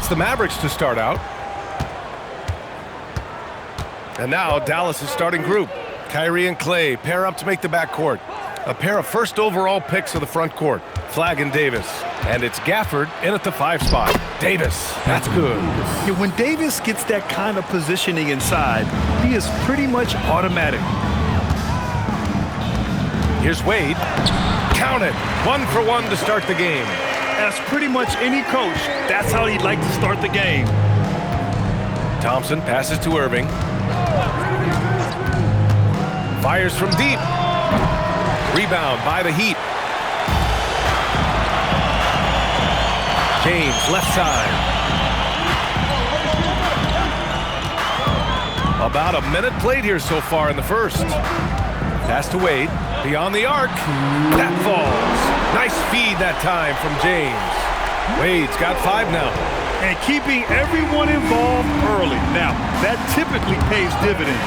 It's the Mavericks to start out. And now Dallas' starting group. Kyrie and Clay pair up to make the backcourt. A pair of first overall picks of the front court. Flagg and Davis. And it's Gafford in at the 5 spot. Davis, that's good. Yeah, when Davis gets that kind of positioning inside, he is pretty much automatic. Here's Wade. Count it. 1 for 1 to start the game. As pretty much any coach, that's how he'd like to start the game. Thompson passes to Irving. Fires from deep. Rebound by the Heat. James, left side. About a minute played here so far in the first. Pass to Wade. Beyond the arc. That falls. Nice feed that time from James. Wade's got 5 now. And keeping everyone involved early. Now, that typically pays dividends.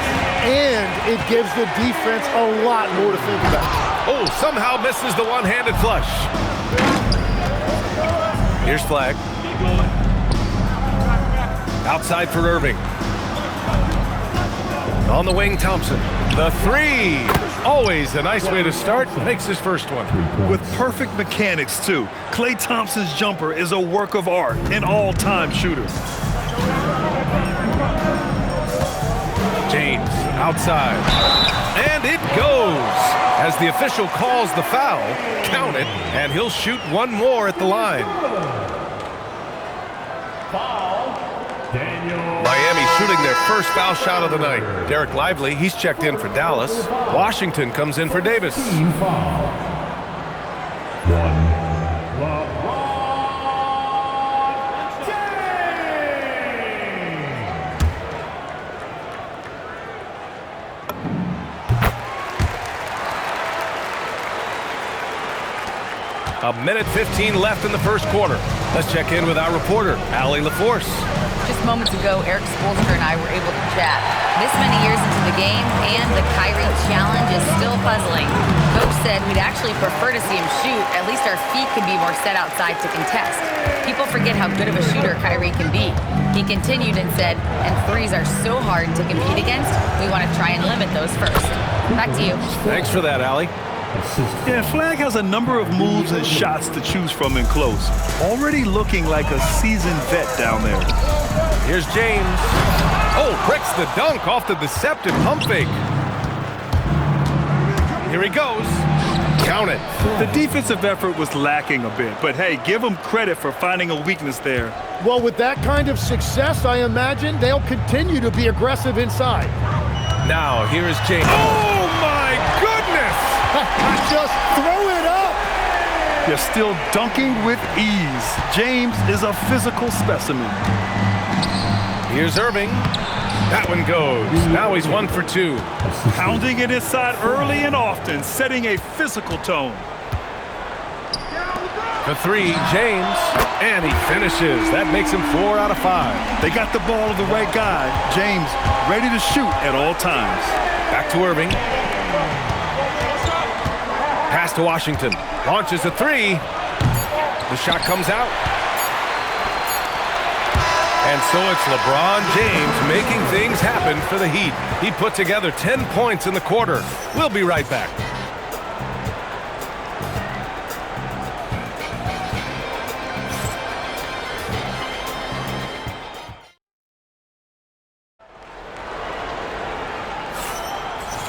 And it gives the defense a lot more to think about. Oh, somehow misses the one-handed flush. Here's Flagg. Outside for Irving. On the wing, Thompson. The 3. Always a nice way to start. Makes his first one. With perfect mechanics, too. Klay Thompson's jumper is a work of art, an all-time shooter. James, outside. And it goes. As the official calls the foul, count it, and he'll shoot one more at the line. Miami shooting their first foul shot of the night. Derek Lively, he's checked in for Dallas. Washington comes in for Davis. A minute 15 left in the first quarter. Let's check in with our reporter, Allie LaForce. Just moments ago, Eric Spoelstra and I were able to chat. This many years into the game, and the Kyrie challenge is still puzzling. Coach said we'd actually prefer to see him shoot. At least our feet could be more set outside to contest. People forget how good of a shooter Kyrie can be. He continued and said, and threes are so hard to compete against, we want to try and limit those first. Back to you. Thanks for that, Allie. Yeah, Flagg has a number of moves and shots to choose from in close. Already looking like a seasoned vet down there. Here's James. Oh, breaks the dunk off the deceptive pump fake. Here he goes. Count it. The defensive effort was lacking a bit, but hey, give them credit for finding a weakness there. Well, with that kind of success, I imagine they'll continue to be aggressive inside. Now, here is James. Oh, my goodness! Just throw it up! You're still dunking with ease. James is a physical specimen. Here's Irving. That one goes. Now he's 1 for 2. Pounding it inside early and often, setting a physical tone. For 3, James. And he finishes. That makes him 4 out of 5. They got the ball to the right guy. James ready to shoot at all times. Back to Irving. Pass to Washington. Launches a 3. The shot comes out. And so it's LeBron James making things happen for the Heat. He put together 10 points in the quarter. We'll be right back.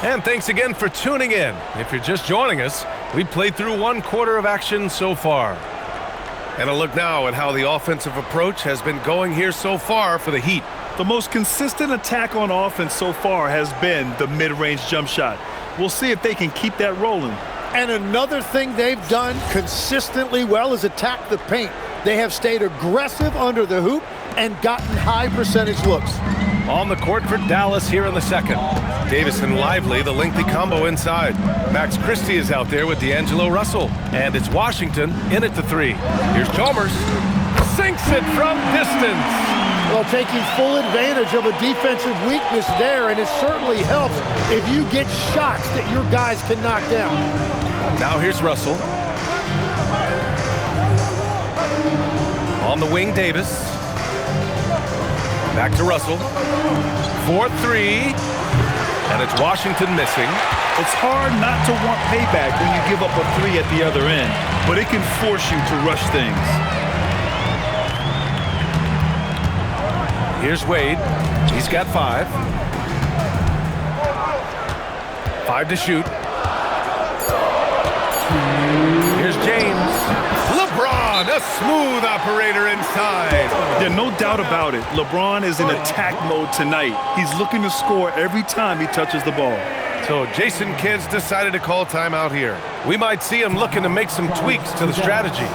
And thanks again for tuning in. If you're just joining us, we've played through 1 quarter of action so far. And a look now at how the offensive approach has been going here so far for the Heat. The most consistent attack on offense so far has been the mid-range jump shot. We'll see if they can keep that rolling. And another thing they've done consistently well is attack the paint. They have stayed aggressive under the hoop and gotten high percentage looks. On the court for Dallas here in the second. Davis and Lively, the lengthy combo inside. Max Christie is out there with D'Angelo Russell. And it's Washington in at the 3. Here's Chalmers. Sinks it from distance. Well, taking full advantage of a defensive weakness there, and it certainly helps if you get shots that your guys can knock down. Now here's Russell. On the wing, Davis. Back to Russell. 4-3. And it's Washington missing. It's hard not to want payback when you give up a 3 at the other end, but it can force you to rush things. Here's Wade. He's got 5. 5 to shoot. Here's James. LeBron, a smooth operator inside. Yeah, no doubt about it. LeBron is in attack mode tonight. He's looking to score every time he touches the ball. So Jason Kidd's decided to call timeout here. We might see him looking to make some tweaks to the strategy.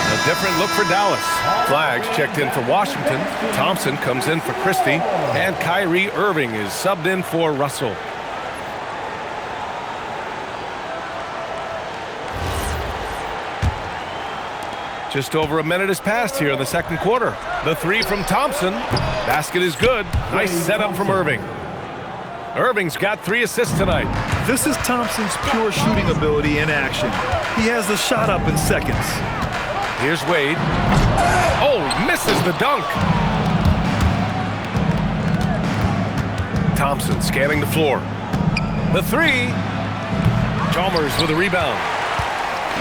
A different look for Dallas. Flags checked in for Washington. Thompson comes in for Christie. And Kyrie Irving is subbed in for Russell. Just over a minute has passed here in the second quarter. The 3 from Thompson. Basket is good. Nice setup from Irving. Irving's got 3 assists tonight. This is Thompson's pure shooting ability in action. He has the shot up in seconds. Here's Wade. Oh, he misses the dunk. Thompson scanning the floor. The 3. Chalmers with a rebound.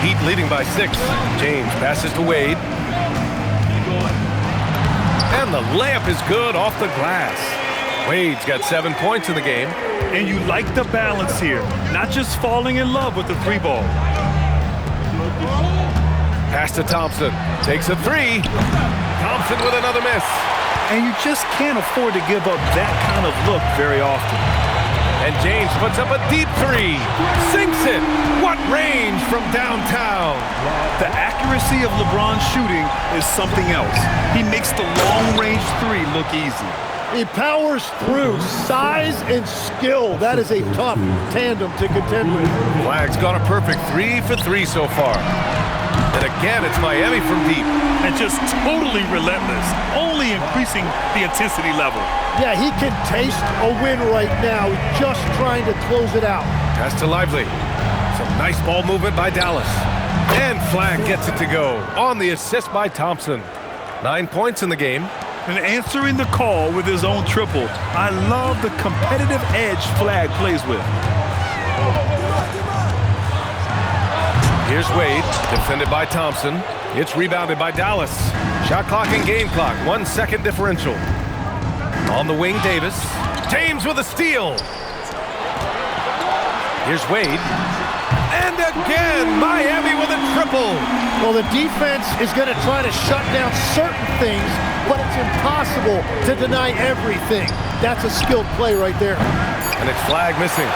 Heat leading by 6. James passes to Wade. And the layup is good off the glass. Wade's got 7 points in the game. And you like the balance here, not just falling in love with the 3 ball. Pass to Thompson. Takes a 3. Thompson with another miss. And you just can't afford to give up that kind of look very often. And James puts up a deep 3. Sinks it. What range from downtown. The accuracy of LeBron's shooting is something else. He makes the long-range 3 look easy. He powers through. Size and skill. That is a tough tandem to contend with. Flag's got a perfect 3 for 3 so far. And again, it's Miami from deep. And just totally relentless, only increasing the intensity level. Yeah, he can taste a win right now. He's just trying to close it out. Pass to Lively. Some nice ball movement by Dallas. And Flag gets it to go on the assist by Thompson. 9 points in the game. And answering the call with his own triple. I love the competitive edge Flag plays with. Here's Wade, defended by Thompson. It's rebounded by Dallas. Shot clock and game clock, 1 second differential. On the wing, Davis. James with a steal. Here's Wade. And again, Miami with a triple. Well, the defense is going to try to shut down certain things, but it's impossible to deny everything. That's a skilled play right there. And it's Flag missing.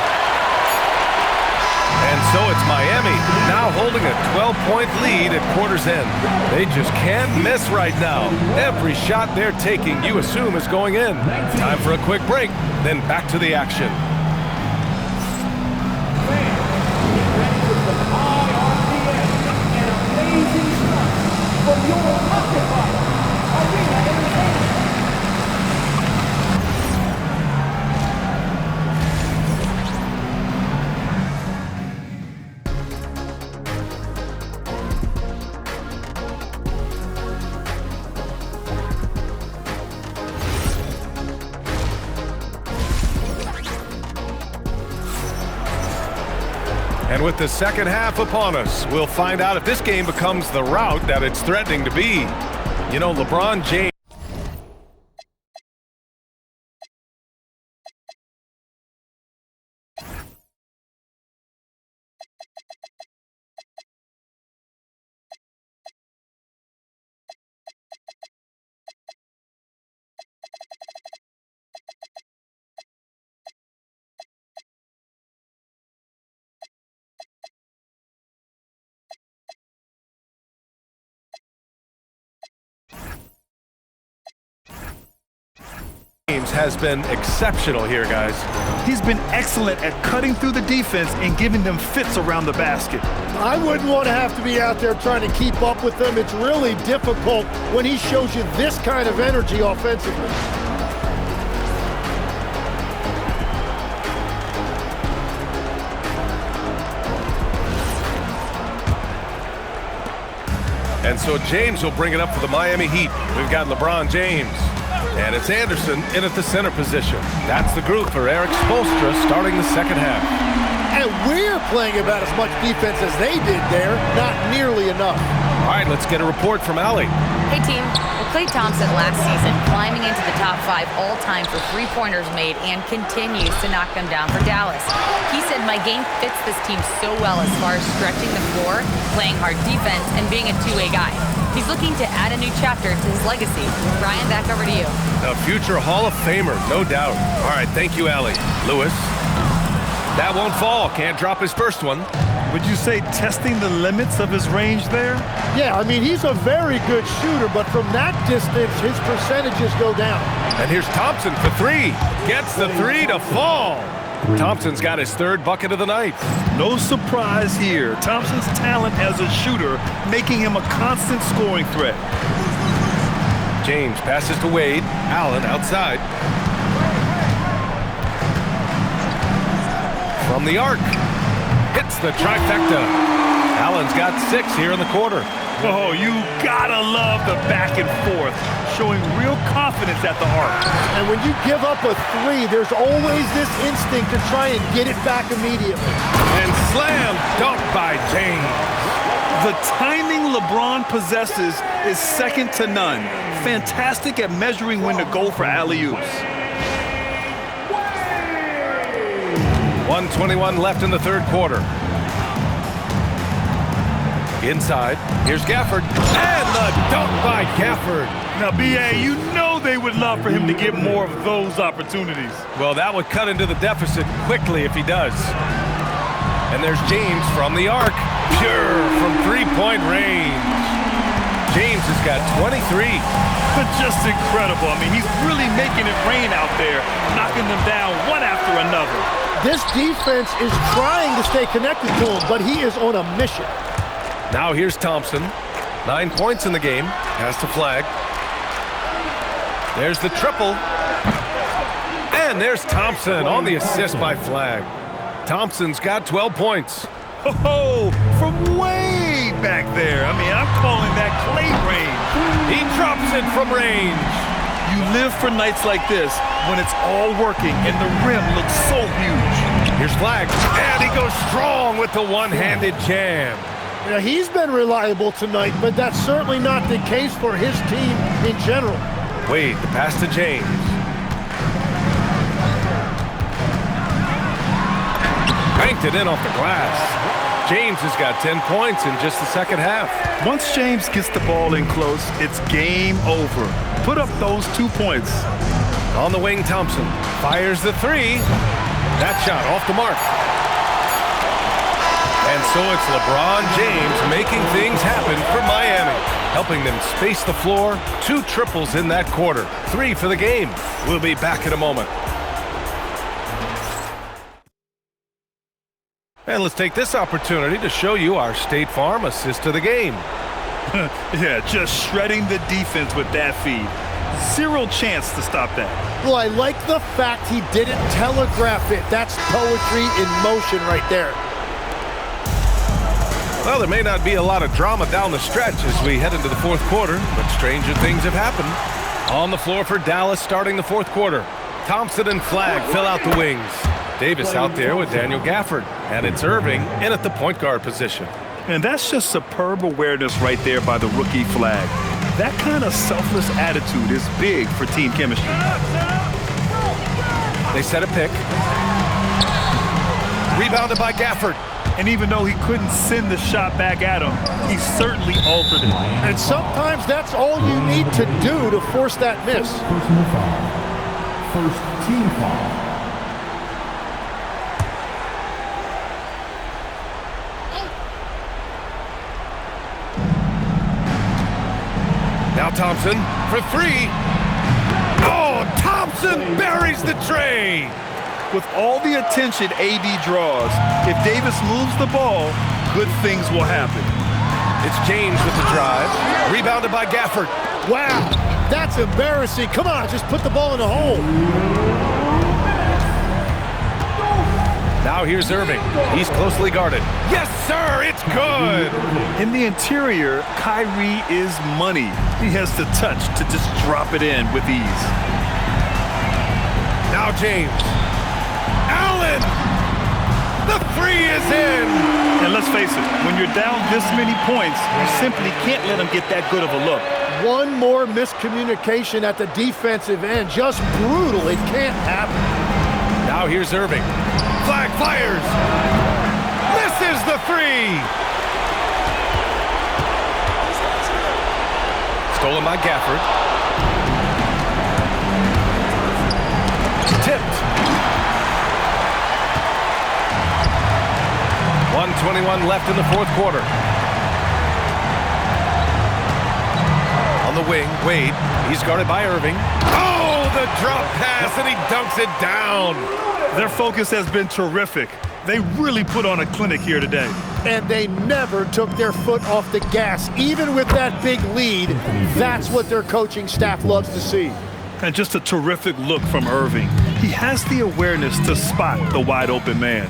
And so it's Miami now holding a 12-point lead at quarter's end. They just can't miss right now. Every shot they're taking, you assume, is going in. Time for a quick break, then back to the action. And with the second half upon us, we'll find out if this game becomes the rout that it's threatening to be. You know, LeBron James. Has been exceptional here, guys. He's been excellent at cutting through the defense and giving them fits around the basket. I wouldn't want to have to be out there trying to keep up with them. It's really difficult when he shows you this kind of energy offensively. And so James will bring it up for the Miami Heat. We've got LeBron James. And it's Anderson in at the center position. That's the group for Eric Spoelstra starting the second half. And we're playing about as much defense as they did there. Not nearly enough. All right, let's get a report from Allie. Hey, team. Well, Klay Thompson last season climbing into the top 5 all-time for three-pointers made and continues to knock them down for Dallas. He said, my game fits this team so well as far as stretching the floor, playing hard defense, and being a two-way guy. He's looking to add a new chapter to his legacy. Brian, back over to you. A future Hall of Famer, no doubt. All right, thank you, Allie. Lewis. That won't fall. Can't drop his first one. Would you say testing the limits of his range there? Yeah, I mean, he's a very good shooter, but from that distance, his percentages go down. And here's Thompson for 3. Gets the 3 to fall. Thompson's got his 3rd bucket of the night. No surprise here. Thompson's talent as a shooter making him a constant scoring threat. James passes to Wade. Allen outside. From the arc. Hits the trifecta. Allen's got 6 here in the quarter. Oh, you gotta love the back and forth, showing real confidence at the arc. And when you give up a 3, there's always this instinct to try and get it back immediately. And slam dunk by James. The timing LeBron possesses is second to none. Fantastic at measuring when to go for alley-oops. 1:21 left in the 3rd quarter. Inside, here's Gafford, and the dunk by Gafford. Now, B.A., you know they would love for him to get more of those opportunities. Well, that would cut into the deficit quickly if he does. And there's James from the arc, pure from 3-point range. James has got 23. But just incredible. I mean, he's really making it rain out there, knocking them down one after another. This defense is trying to stay connected to him, but he is on a mission. Now here's Thompson. 9 points in the game. Has to Flag. There's the triple. And there's Thompson on the assist by Flag. Thompson's got 12 points. Oh, from way back there. I mean, I'm calling that Klay range. He drops it from range. You live for nights like this when it's all working and the rim looks so huge. Here's Flag. And he goes strong with the one-handed jam. Now, he's been reliable tonight, but that's certainly not the case for his team in general. Wade, the pass to James. Banked it in off the glass. James has got 10 points in just the second half. Once James gets the ball in close, it's game over. Put up those 2 points. On the wing, Thompson fires the 3. That shot off the mark. And so it's LeBron James making things happen for Miami, helping them space the floor. 2 triples in that quarter, 3 for the game. We'll be back in a moment. And let's take this opportunity to show you our State Farm assist of the game. Yeah, just shredding the defense with that feed. 0 chance to stop that. Well, I like the fact he didn't telegraph it. That's poetry in motion right there. Well, there may not be a lot of drama down the stretch as we head into the 4th quarter, but stranger things have happened. On the floor for Dallas starting the 4th quarter. Thompson and Flag fill out the wings. Davis out there with Daniel Gafford. And it's Irving in at the point guard position. And that's just superb awareness right there by the rookie Flag. That kind of selfless attitude is big for team chemistry. They set a pick. Rebounded by Gafford. And even though he couldn't send the shot back at him, he certainly altered it. And sometimes that's all you need to do to force that miss. Personal foul. First team foul. Now Thompson for 3. Oh, Thompson buries the tray. With all the attention AD draws, if Davis moves the ball, good things will happen. It's James with the drive. Rebounded by Gafford. Wow, that's embarrassing. Come on, just put the ball in the hole. Now here's Irving. He's closely guarded. Yes, sir, it's good. In the interior, Kyrie is money. He has the touch to just drop it in with ease. Now James. Allen! The three is in! And let's face it, when you're down this many points, you simply can't let them get that good of a look. One more miscommunication at the defensive end. Just brutal. It can't happen. Now here's Irving. Flag fires! Misses the three! Stolen by Gafford. Tipped. 1:21 left in the fourth quarter. On the wing, Wade. He's guarded by Irving. Oh, the drop pass, and he dunks it down. Their focus has been terrific. They really put on a clinic here today. And they never took their foot off the gas, even with that big lead. That's what their coaching staff loves to see. And just a terrific look from Irving. He has the awareness to spot the wide open man.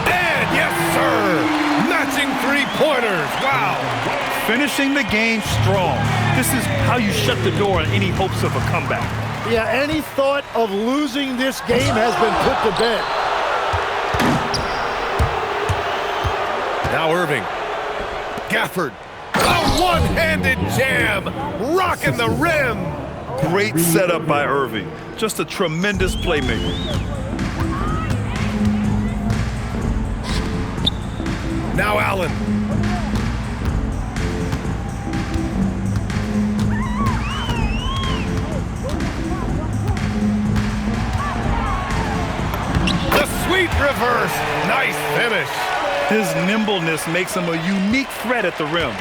And yes, sir! Matching three-pointers. Wow! Finishing the game strong. This is how you shut the door on any hopes of a comeback. Yeah, any thought of losing this game has been put to bed. Now Irving. Gafford. A one-handed jam. Rocking the rim. Great setup by Irving. Just a tremendous playmaker. Now Allen. The sweet reverse. Nice finish. His nimbleness makes him a unique threat at the rim.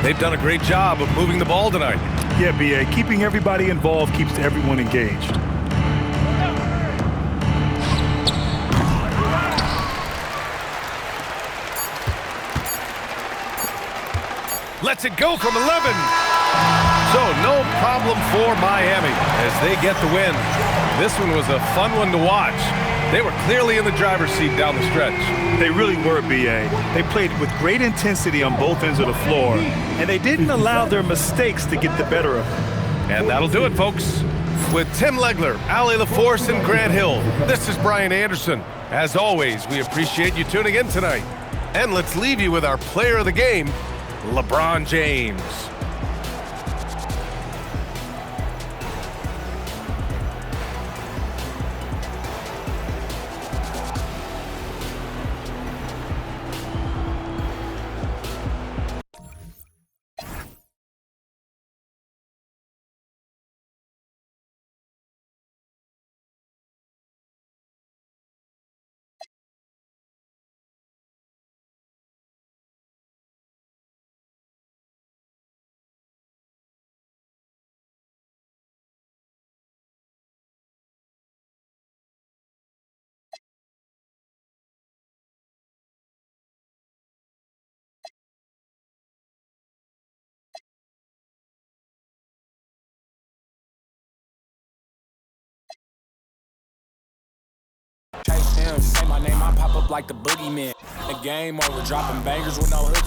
They've done a great job of moving the ball tonight. Yeah, B.A., keeping everybody involved keeps everyone engaged. Lets it go from 11. So no problem for Miami as they get the win. This one was a fun one to watch. They were clearly in the driver's seat down the stretch. They really were, B.A. They played with great intensity on both ends of the floor, and they didn't allow their mistakes to get the better of them. And that'll do it, folks. With Tim Legler, Ali LaForce, and Grant Hill, this is Brian Anderson. As always, we appreciate you tuning in tonight. And let's leave you with our player of the game, LeBron James. Say my name, I pop up like the boogeyman. The game over, dropping bangers with no hooks.